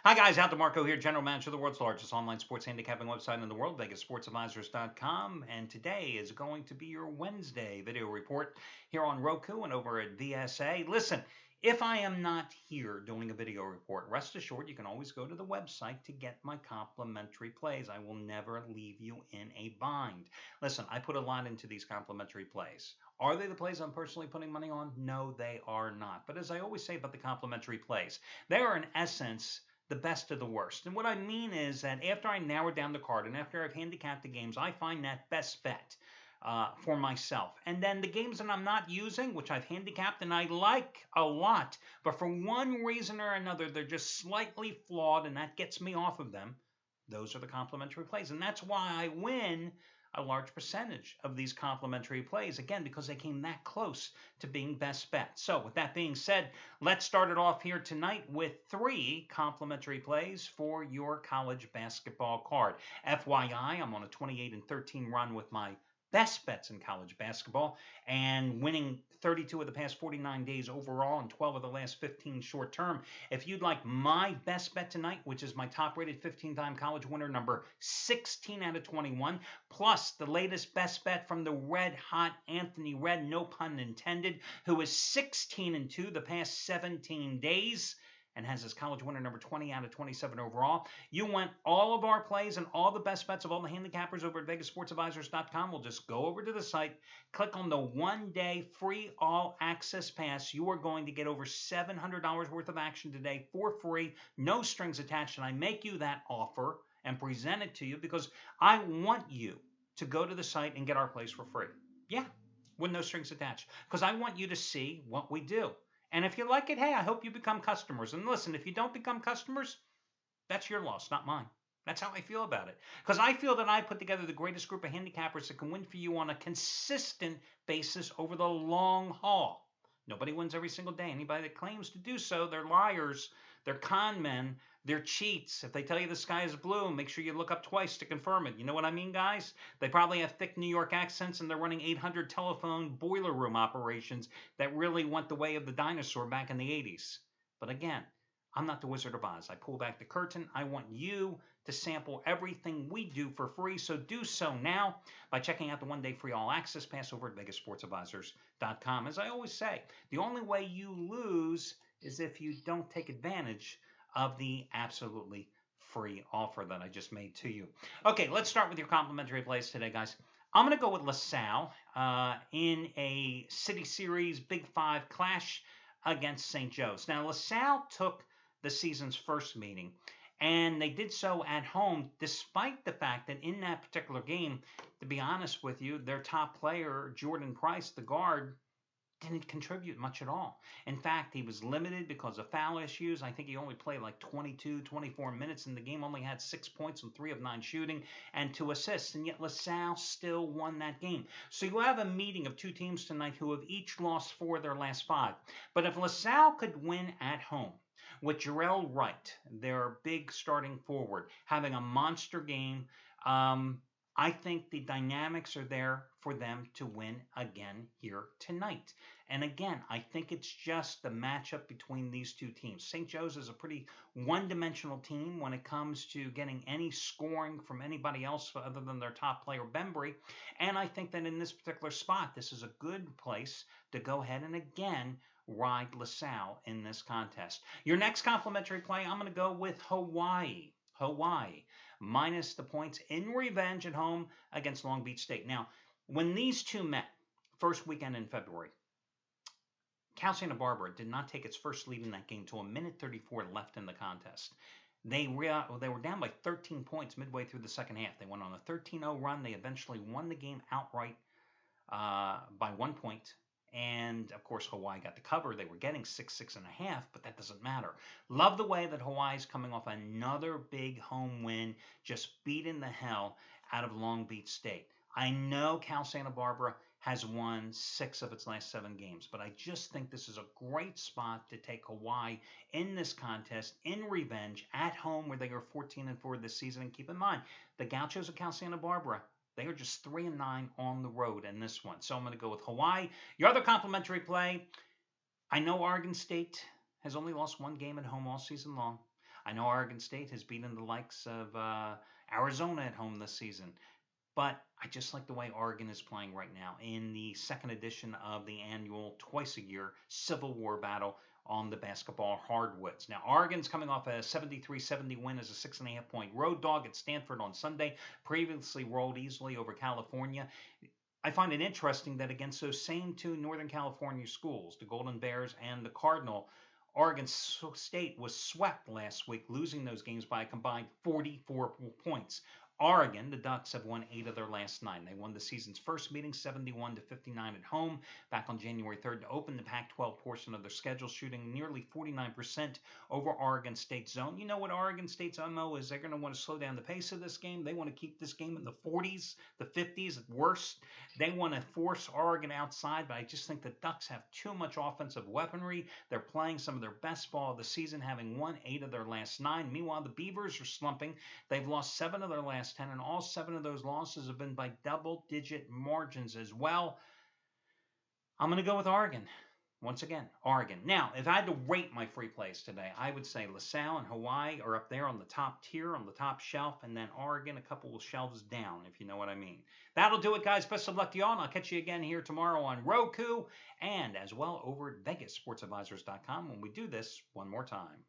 Hi guys, Al DeMarco here, General Manager of the world's largest online sports handicapping website in the world, VegasSportsAdvisors.com, and today is going to be your Wednesday video report here on Roku and over at VSA. Listen, if I am not here doing a video report, rest assured you can always go to the website to get my complimentary plays. I will never leave you in a bind. Listen, I put a lot into these complimentary plays. Are they the plays I'm personally putting money on? No, they are not. But as I always say about the complimentary plays, they are in essence the best of the worst. And what I mean is that after I narrow down the card and after I've handicapped the games, I find that best bet for myself. And then the games that I'm not using, which I've handicapped and I like a lot, but for one reason or another, they're just slightly flawed and that gets me off of them. Those are the complimentary plays. And that's why I win a large percentage of these complimentary plays, again, because they came that close to being best bet. So with that being said, let's start it off here tonight with 3 complimentary plays for your college basketball card. FYI, I'm on a 28-13 run with my best bets in college basketball and winning 32 of the past 49 days overall and 12 of the last 15 short term. If you'd like my best bet tonight, which is my top rated 15-time college winner, number 16 out of 21, plus the latest best bet from the red hot Anthony Red, no pun intended, who is 16-2 the past 17 days and has his college winner number 20 out of 27 overall. You want all of our plays and all the best bets of all the handicappers over at VegasSportsAdvisors.com. We'll just go over to the site, click on the one-day free all-access pass. You are going to get over $700 worth of action today for free, no strings attached, and I make you that offer and present it to you because I want you to go to the site and get our plays for free. Yeah, with no strings attached, because I want you to see what we do. And if you like it, hey, I hope you become customers. And listen, if you don't become customers, that's your loss, not mine. That's how I feel about it. Because I feel that I put together the greatest group of handicappers that can win for you on a consistent basis over the long haul. Nobody wins every single day. Anybody that claims to do so, they're liars, they're con men, they're cheats. If they tell you the sky is blue, make sure you look up twice to confirm it. You know what I mean, guys? They probably have thick New York accents and they're running 800 telephone boiler room operations that really went the way of the dinosaur back in the 80s. But again, I'm not the Wizard of Oz. I pull back the curtain. I want you to sample everything we do for free. So do so now by checking out the one-day free all-access pass over at VegasSportsAdvisors.com. As I always say, the only way you lose is if you don't take advantage of the absolutely free offer that I just made to you. Okay, let's start with your complimentary plays today, guys. I'm going to go with LaSalle in a City Series Big Five clash against St. Joe's. Now, LaSalle took the season's first meeting, and they did so at home, despite the fact that in that particular game, to be honest with you, their top player, Jordan Price, the guard, didn't contribute much at all. In fact, he was limited because of foul issues. I think he only played like 22, 24 minutes in the game, only had 6 points on 3 of 9 shooting and 2 assists, and yet LaSalle still won that game. So you have a meeting of 2 teams tonight who have each lost 4 of their last 5. But if LaSalle could win at home, with Jarrell Wright, their big starting forward, having a monster game, I think the dynamics are there for them to win again here tonight. And again, I think it's just the matchup between these 2 teams. St. Joe's is a pretty one-dimensional team when it comes to getting any scoring from anybody else other than their top player, Bembry. And I think that in this particular spot, this is a good place to go ahead and again ride LaSalle in this contest. Your next complimentary play, I'm going to go with Hawaii. Hawaii minus the points in revenge at home against Long Beach State. Now, when these 2 met first weekend in February, Cal Santa Barbara did not take its first lead in that game until a minute 34 left in the contest. They were down by 13 points midway through the second half. They went on a 13-0 run. They eventually won the game outright by 1 point. And, of course, Hawaii got the cover. They were getting 6.5, but that doesn't matter. Love the way that Hawaii's coming off another big home win, just beating the hell out of Long Beach State. I know Cal Santa Barbara has won 6 of its last 7 games, but I just think this is a great spot to take Hawaii in this contest, in revenge, at home where they are 14-4 this season. And keep in mind, the Gauchos of Cal Santa Barbara, they are just 3-9 on the road in this one. So I'm going to go with Hawaii. Your other complimentary play, I know Oregon State has only lost 1 game at home all season long. I know Oregon State has beaten the likes of Arizona at home this season. But I just like the way Oregon is playing right now in the second edition of the annual twice a year Civil War battle on the basketball hardwoods. Now, Oregon's coming off a 73-70 win as a 6.5 point road dog at Stanford on Sunday, previously rolled easily over California. I find it interesting that against those same two Northern California schools, the Golden Bears and the Cardinal, Oregon State was swept last week, losing those games by a combined 44 points. Oregon, the Ducks, have won 8 of their last 9. They won the season's first meeting 71-59 at home back on January 3rd to open the Pac-12 portion of their schedule, shooting nearly 49% over Oregon State's zone. You know what Oregon State's MO is? They're going to want to slow down the pace of this game. They want to keep this game in the 40s, the 50s at worst. They want to force Oregon outside, but I just think the Ducks have too much offensive weaponry. They're playing some of their best ball of the season, having won 8 of their last 9. Meanwhile, the Beavers are slumping. They've lost 7 of their last 10, and all 7 of those losses have been by double-digit margins as well. I'm going to go with Oregon. Once again, Oregon. Now, if I had to rate my free plays today, I would say LaSalle and Hawaii are up there on the top tier, on the top shelf, and then Oregon a couple of shelves down, if you know what I mean. That'll do it, guys. Best of luck to y'all, and I'll catch you again here tomorrow on Roku and as well over at VegasSportsAdvisors.com when we do this one more time.